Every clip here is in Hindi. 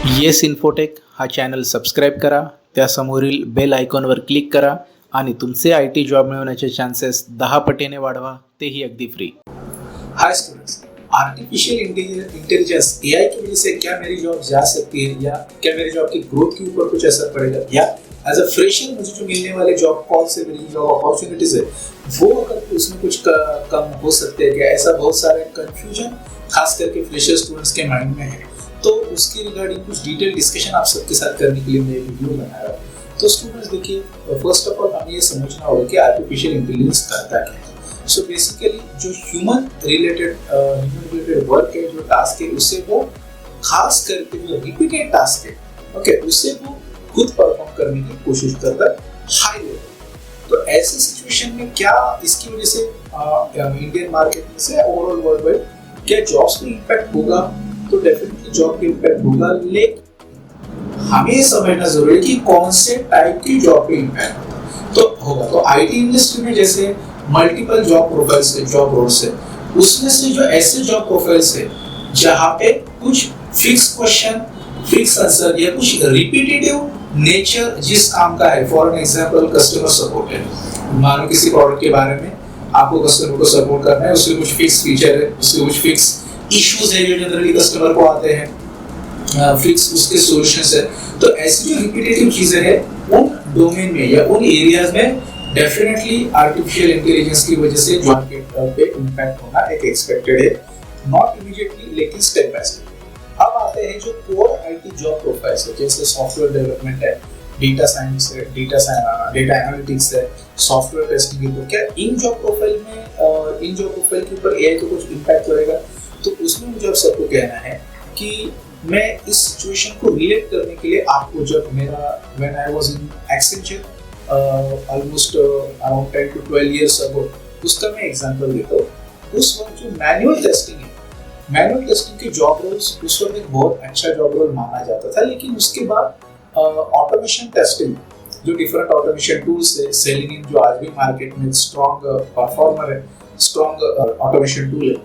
येस इन्फोटेक हा चॅनल सबस्क्राईब करा, त्यासमोरील बेल आयकॉनवर क्लिक करा आणि तुमचे आय टी जॉब मिळवण्याचे चान्सेस 10 पटीने वाढवा, तेही अगदी free. Hi students, artificial intelligence AI की वजह से क्या मेरी जॉब जा सकती है या क्या मेरी जॉब की ग्रोथ के ऊपर कुछ असर पड़ेगा, या एज अ फ्रेशर मुझे जो मिलने वाले जॉब कॉल से मेरी जॉब अपॉर्चुनिटीज है वो अगर उसमें कुछ कम हो सकते हैं क्या? ऐसा बहुत सारे कंफ्यूजन खास करके फ्रेशर स्टूडेंट्स के माइंड में है, तो उसके रिगार्डिंग कुछ डिटेल डिस्कशन आप सबके साथ करने के लिए मैं वीडियो बना रहा हूँ। तो स्टूडेंट्स देखिए, फर्स्ट ऑफ ऑल हमें ये समझना होगा कि आर्टिफिशियल इंटेलिजेंस करता क्या है। सो बेसिकली जो ह्यूमन रिलेटेड वर्क है, जो टास्क है, उससे वो खास करके जो रिपीटेड टास्क है, ओके, उससे वो खुद परफॉर्म करने की कोशिश करता है हाई लेवल। तो ऐसे सिचुएशन में क्या इसकी वजह से इंडियन मार्केट में से ओवरऑल वर्ल्ड वाइड क्या जॉब्स पे इम्पैक्ट होगा? तो डेफिनेटली जॉब पे इम्पैक्ट होगा, लेकिन हमें समझना जरूरी है कि कौन से टाइप की जॉब पे इम्पैक्ट तो होगा। तो आईटी इंडस्ट्री में जैसे मल्टीपल जॉब प्रोफाइल्स है, जॉब रोल्स है, उसमें से जो ऐसे जॉब प्रोफाइल्स है जहाँ पे कुछ फिक्स क्वेश्चन, फिक्स आंसर या कुछ रिपीटेटिव नेचर जिस काम का है, for an example customer support है, मानो किसी प्रोडक्ट के बारे में आपको कस्टमर को सपोर्ट करना है, उसके कुछ फिक्स फीचर है, उसके कुछ फिक्स इश्यूज है जो जनरली कस्टमर को आते हैं, फिक्स उसके सॉल्यूशंस है। तो ऐसी जो रिपीटेटिव चीजें हैं उन डोमेन में या उन एरियाज में डेफिनेटली आर्टिफिशियल इंटेलिजेंस की वजह से जॉब पे इम्पैक्ट होना एक एक्सपेक्टेड है, नॉट इमीडिएटली लेकिन स्टेप बाय स्टेप। अब आते हैं जो कोर आईटी जॉब प्रोफाइल्स है, जैसे सॉफ्टवेयर डेवलपमेंट है, डेटा साइंस है, डेटा एनालिटिक्स है, सॉफ्टवेयर टेस्टिंग है। तो क्या इन जॉब प्रोफाइल के ऊपर एआई का कुछ इम्पैक्ट करेगा? तो उसमें मुझे आप सबको कहना है कि मैं इस सिचुएशन को रिलेट करने के लिए आपको जब मेरा when I was in Accenture almost around 10 to 12 years अगो, उसका मैं एग्जांपल देता हूँ। उस वक्त जो मैनुअल टेस्टिंग के जॉब रोल्स उस वक्त एक बहुत अच्छा जॉब रोल माना जाता था, लेकिन उसके बाद ऑटोमेशन टेस्टिंग, जो डिफरेंट ऑटोमेशन टूल्स है, सेलेनियम जो आज भी मार्केट में स्ट्रॉन्ग परफॉर्मर है, स्ट्रॉन्ग ऑटोमेशन टूल है,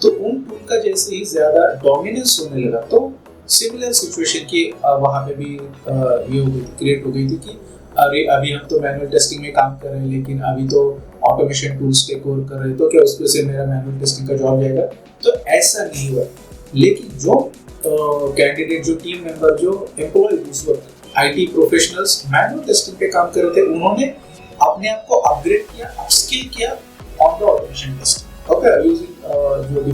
तो उन टूल का जैसे ही ज्यादा डोमिनेंस होने लगा, तो सिमिलर सिचुएशन की वहाँ पे भी ये हो गई थी, क्रिएट हो गई थी कि अभी हम तो मैनुअल टेस्टिंग में काम कर रहे हैं, लेकिन अभी तो ऑटोमेशन टूल्स टेक ओवर कर रहे हैं, तो क्या उसके से मेरा मैनुअल टेस्टिंग का जॉब जाएगा? तो ऐसा नहीं हुआ। लेकिन जो कैंडिडेट, जो टीम मेंबर, जो एम्प्लॉय उस वक्त आईटी प्रोफेशनल्स मैनुअल टेस्टिंग पे काम कर रहे थे, उन्होंने अपने आप को अपग्रेड किया, अपस्किल किया on the automation testing, okay, using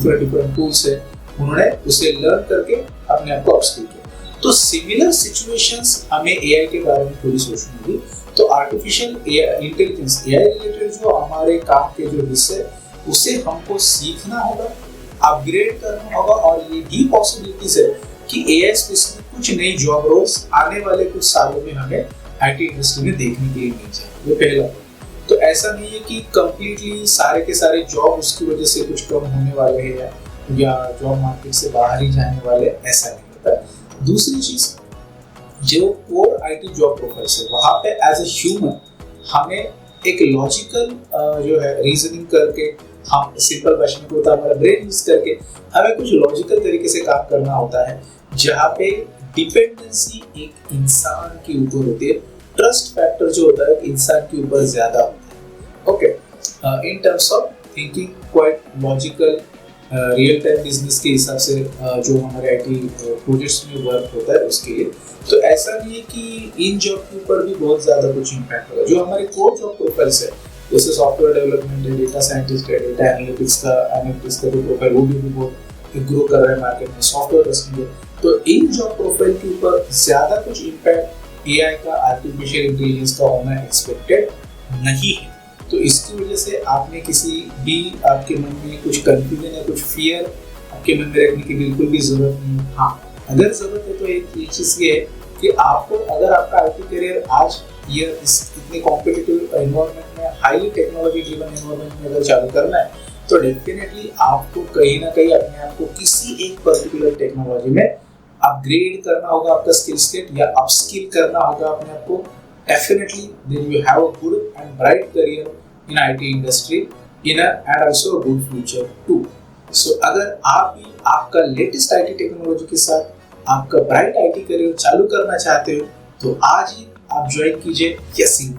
जो डिफरेंट टूल्स है, उन्होंने उसे लर्न करके अपने आप को अपस्किल किया। तो सिमिलर सिचुएशंस हमें एआई के बारे में थोड़ी सोचनी होगी। तो आर्टिफिशियल इंटेलिजेंस, एआई रिलेटेड जो हमारे काम के जो हिस्से, उसे हमको सीखना होगा, अपग्रेड करना होगा, और ये भी पॉसिबिलिटीज है कि एआई स्पेसिफिक कुछ नई जॉब रोल्स आने वाले कुछ सालों में हमें आईटी इंडस्ट्री में देखने के लिए मिल जाए। ये पहला। तो ऐसा नहीं है कि कंप्लीटली सारे के सारे जॉब उसकी वजह से कुछ कम होने वाले हैं या जॉब मार्केट से बाहर ही जाने वाले, ऐसा नहीं होता। दूसरी चीज, जो कोर आईटी जॉब प्रोफाइल्स है, वहाँ पे एज ए ह्यूमन हमें एक लॉजिकल जो है रीजनिंग करके, हम सिंपल भाषा में होता है हमारा ब्रेन यूज करके हमें कुछ लॉजिकल तरीके से काम करना होता है, जहाँ पे डिपेंडेंसी एक इंसान के ऊपर होती है, ट्रस्ट फैक्टर जो होता है इंसान के ऊपर ज्यादा होता है, okay, in terms of thinking quite logical, real time business के हिसाब से जो हमारे आईटी प्रोजेक्ट्स में वर्क होता है उसके लिए। तो ऐसा नहीं है कि इन जॉब के ऊपर भी बहुत ज्यादा कुछ इम्पैक्ट होगा। जो हमारे कोर जॉब प्रोफाइल्स है, जैसे सॉफ्टवेयर डेवलपमेंट है, डेटा साइंटिस्ट है, डेटा एनालिटिक्स का जो प्रोफाइल वो भी बहुत ग्रो कर रहा है मार्केट में, सॉफ्टवेयर टेस्टिंग है, तो इन जॉब प्रोफाइल के ऊपर ज्यादा कुछ इम्पैक्ट एआई का, आर्टिफिशियल इंटेलिजेंस का होना एक्सपेक्टेड नहीं है। तो इसकी वजह से आपने किसी भी आपके मन में कुछ कंफ्यूजन या कुछ फियर आपके मन में रखने की बिल्कुल भी जरूरत नहीं है। हाँ, अगर जरूरत है तो एक चीज ये है कि आपको, अगर आपका आईटी करियर आज ये इतने कॉम्पिटिटिव एनवायरनमेंट में, हाईली टेक्नोलॉजी ड्रिवन एनवायरनमेंट में अगर चालू करना है, तो डेफिनेटली आपको कहीं ना कहीं अपने आप को किसी एक पर्टिकुलर टेक्नोलॉजी में अपग्रेड करना होगा, आपका स्किल सेट, या अपस्किल करना होगा अपने आप को। Definitely, then you have a good and bright career in IT industry, and also a good future too. So अगर आप भी आपका लेटेस्ट IT टेक्नोलॉजी के साथ आपका ब्राइट आईटी करियर चालू करना चाहते हो तो आज ही आप ज्वाइन कीजिए यस इन